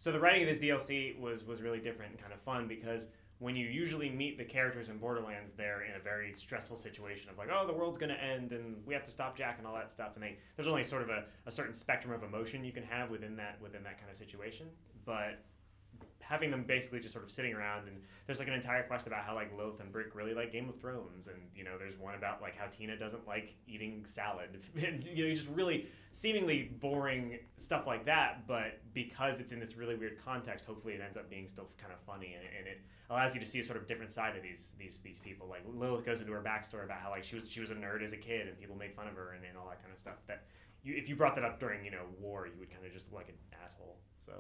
So the writing of this DLC was really different and kind of fun because when you usually meet the characters in Borderlands, they're in a very stressful situation of like, oh, the world's going to end and we have to stop Jack and all that stuff. And there's only sort of a certain spectrum of emotion you can have within that kind of situation. But having them basically just sort of sitting around, and there's like an entire quest about how like Loth and Brick really like Game of Thrones, and there's one about like how Tina doesn't like eating salad, and just really seemingly boring stuff like that. But because it's in this really weird context, hopefully it ends up being still kind of funny, and it allows you to see a sort of different side of these people. Like Lilith goes into her backstory about how like she was a nerd as a kid, and people made fun of her and all that kind of stuff. That if you brought that up during war, you would kind of just look like an asshole. So.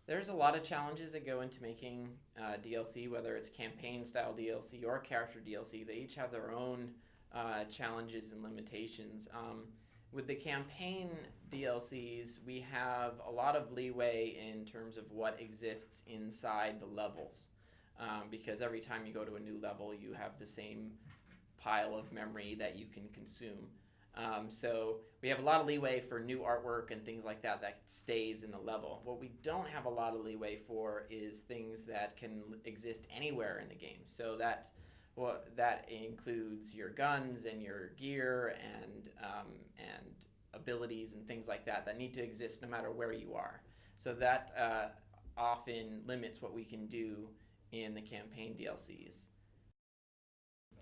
There's a lot of challenges that go into making DLC, whether it's campaign-style DLC or character DLC. They each have their own challenges and limitations. With the campaign DLCs, we have a lot of leeway in terms of what exists inside the levels, because every time you go to a new level, you have the same pile of memory that you can consume. So we have a lot of leeway for new artwork and things like that stays in the level. What we don't have a lot of leeway for is things that can exist anywhere in the game. So that includes your guns and your gear and abilities and things like that need to exist no matter where you are. So that often limits what we can do in the campaign DLCs.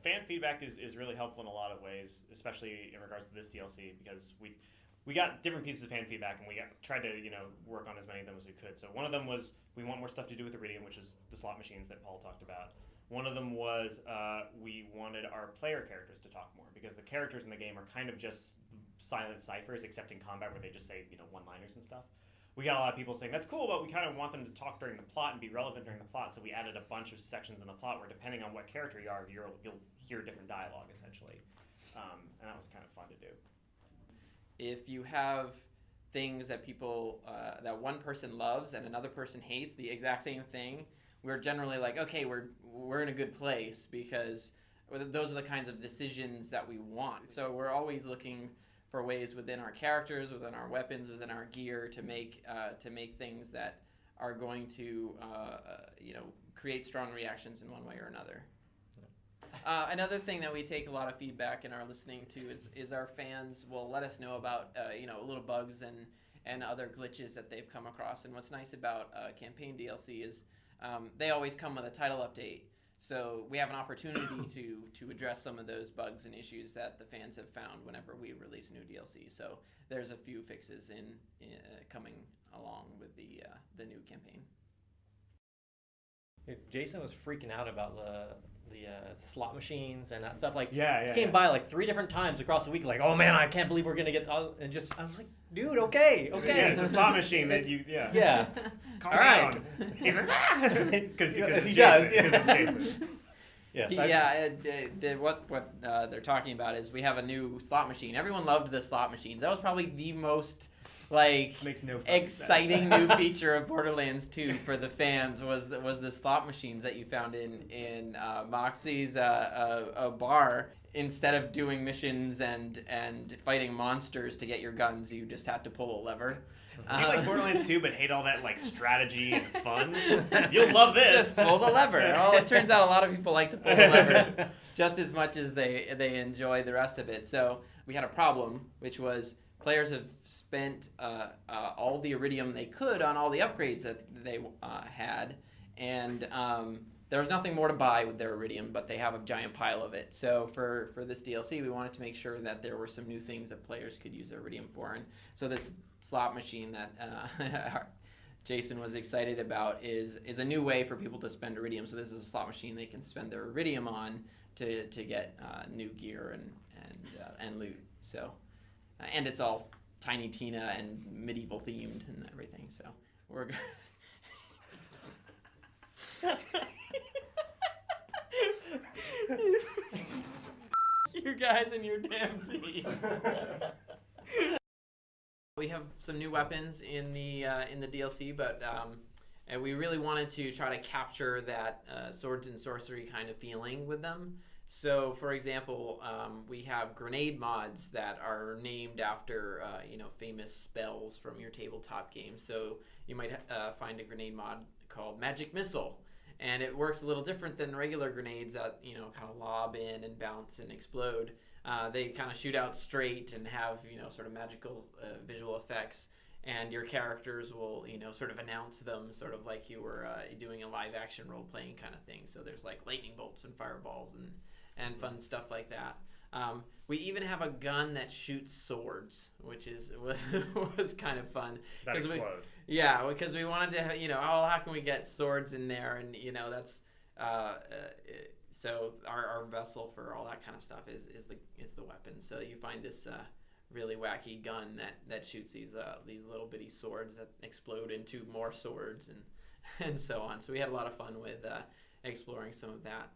Fan feedback is really helpful in a lot of ways, especially in regards to this DLC, because we got different pieces of fan feedback, and we tried to work on as many of them as we could. So one of them was we want more stuff to do with Iridium, which is the slot machines that Paul talked about. One of them was we wanted our player characters to talk more, because the characters in the game are kind of just silent ciphers, except in combat where they just say one-liners and stuff. We got a lot of people saying, that's cool, but we kind of want them to talk during the plot and be relevant during the plot, so we added a bunch of sections in the plot where, depending on what character you are, you'll hear different dialogue, essentially. And that was kind of fun to do. If you have things that that one person loves and another person hates the exact same thing, we're generally like, okay, we're in a good place, because those are the kinds of decisions that we want. So we're always looking for ways within our characters, within our weapons, within our gear to make things that are going to create strong reactions in one way or another. Another thing that we take a lot of feedback and are listening to is our fans will let us know about little bugs and other glitches that they've come across. And what's nice about campaign DLC is they always come with a title update. So we have an opportunity to address some of those bugs and issues that the fans have found whenever we release new DLC. So there's a few fixes in coming along with the new campaign. Jason was freaking out about the slot machines and that stuff. Like, he came by like 3 different times across the week. Like, oh man, I can't believe we're gonna get. And just I was like, dude, okay. Yeah, it's a slot machine that you. Yeah. Calm All right. down. He's like, because he it's does. Jason. Yes. What they're talking about is we have a new slot machine. Everyone loved the slot machines. That was probably the most makes no exciting new feature of Borderlands 2 for the fans was the slot machines that you found in Moxie's bar. Instead of doing missions and fighting monsters to get your guns, you just had to pull a lever. If you like Borderlands 2 but hate all that strategy and fun, you'll love this. Just pull the lever. Well, it turns out a lot of people like to pull the lever just as much as they enjoy the rest of it. So we had a problem, which was players have spent all the Iridium they could on all the upgrades that they had, and there was nothing more to buy with their Iridium, but they have a giant pile of it. So for this DLC, we wanted to make sure that there were some new things that players could use their Iridium for. And so this slot machine that Jason was excited about is a new way for people to spend Iridium. So this is a slot machine they can spend their Iridium on to get new gear and loot. So and it's all Tiny Tina and medieval themed and everything. So we're you guys and your damn team. We have some new weapons in the DLC, but and we really wanted to try to capture that swords and sorcery kind of feeling with them. So, for example, we have grenade mods that are named after famous spells from your tabletop game. So you might find a grenade mod called Magic Missile, and it works a little different than regular grenades that kind of lob in and bounce and explode. They kind of shoot out straight and have sort of magical visual effects. And your characters will, sort of announce them, sort of like you were doing a live action role playing kind of thing. So there's like lightning bolts and fireballs and fun stuff like that. We even have a gun that shoots swords, which was kind of fun. That explode. Yeah, because we wanted to, how can we get swords in there, and that's so our vessel for all that kind of stuff is the weapon. So you find this really wacky gun that shoots these little bitty swords that explode into more swords and so on. So we had a lot of fun with exploring some of that.